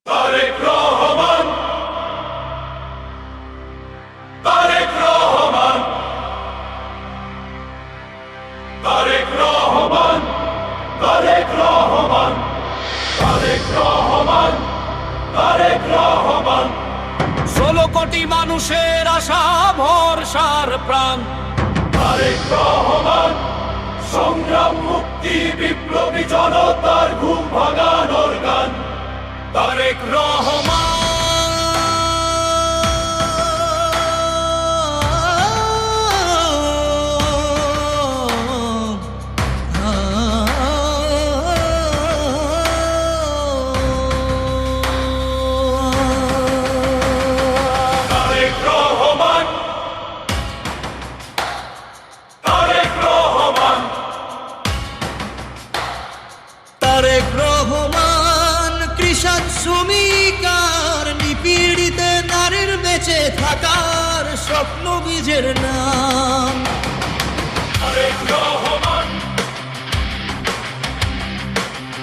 তারেক রহমান, তারেক রহমান, তারেক রহমান, তারেক রহমান, তারেক রহমান, তারেক রহমান। 16 কোটি মানুষের আশা ভরসার প্রাণ তারেক রহমান, সংগ্রাম মুক্তি বিপ্লবী জনতার ঘুম ভাঙানোর গান। তারেক রহমান, তারেক রহমান, তারেক রহমান, তারেক রহমান, কৃষক শ্রমিক আর নিপীড়িত নারীর বেঁচে থাকার স্বপ্ন বীজের নাম। তারেক রহমান,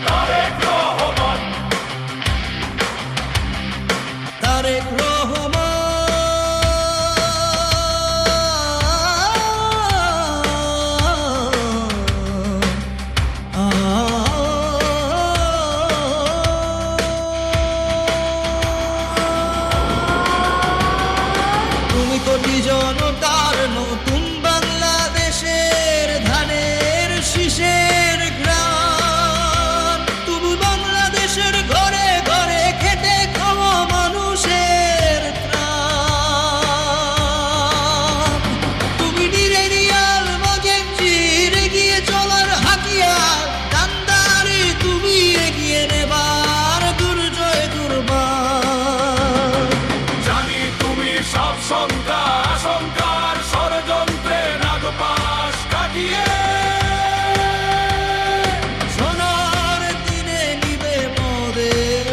তারেক রহমান, তারেক তুমি কোটি জনতার নতুন বাংলাদেশের ধানের শীষের ঘ্রাণ। তুমি বাংলাদেশের ঘরে ঘরে খেটে খাওয়া মানুষের ত্রাণ। তুমি নিরেনিয়াল মজেঞ্জির এগিয়ে চলার হাতিয়ার, কান্দারে তুমি এগিয়ে নেবার দুর্জয় দুর্বার। জানি তুমি সব শঙ্কা আশঙ্কার ষড়যন্ত্রে নাগপাশ কাটিয়ে সোনার দিনে নিবে মোদের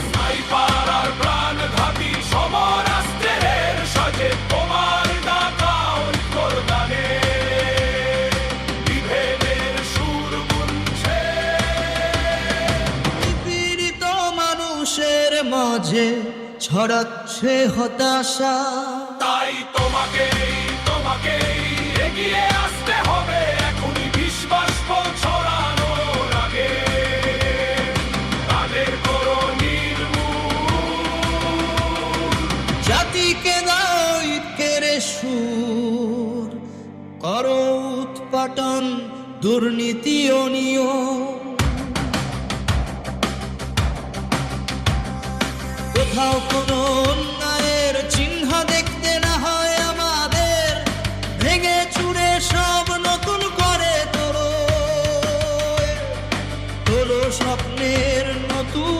স্নাইপার আর প্রাণঘাতী সমরাস্ত্রের সাজে তোমার ডাকা ঐক্যর গানে বিভেদের সুর গুনছে। পীড়িত মানুষের মাঝে ছড়াচ্ছে হতাশা। তাই তোমাকেই এগিয়ে আসতে হবে এখনই বিশ্বাস ছড়ানোর আগে। তাদের করো নির্মূল, জাতিকে দাও ঐক্যের সুর, করো উৎপাটন দুর্নীতি ও নিয়ম। কোথাও কোনো অন্যায়ের চিহ্ন দেখতে না হয় আমাদের, ভেঙে চুরে সব নতুন করে তোলো তোলো স্বপ্নের নতুন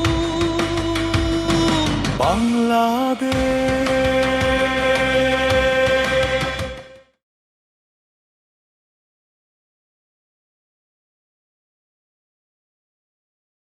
বাংলাদেশ।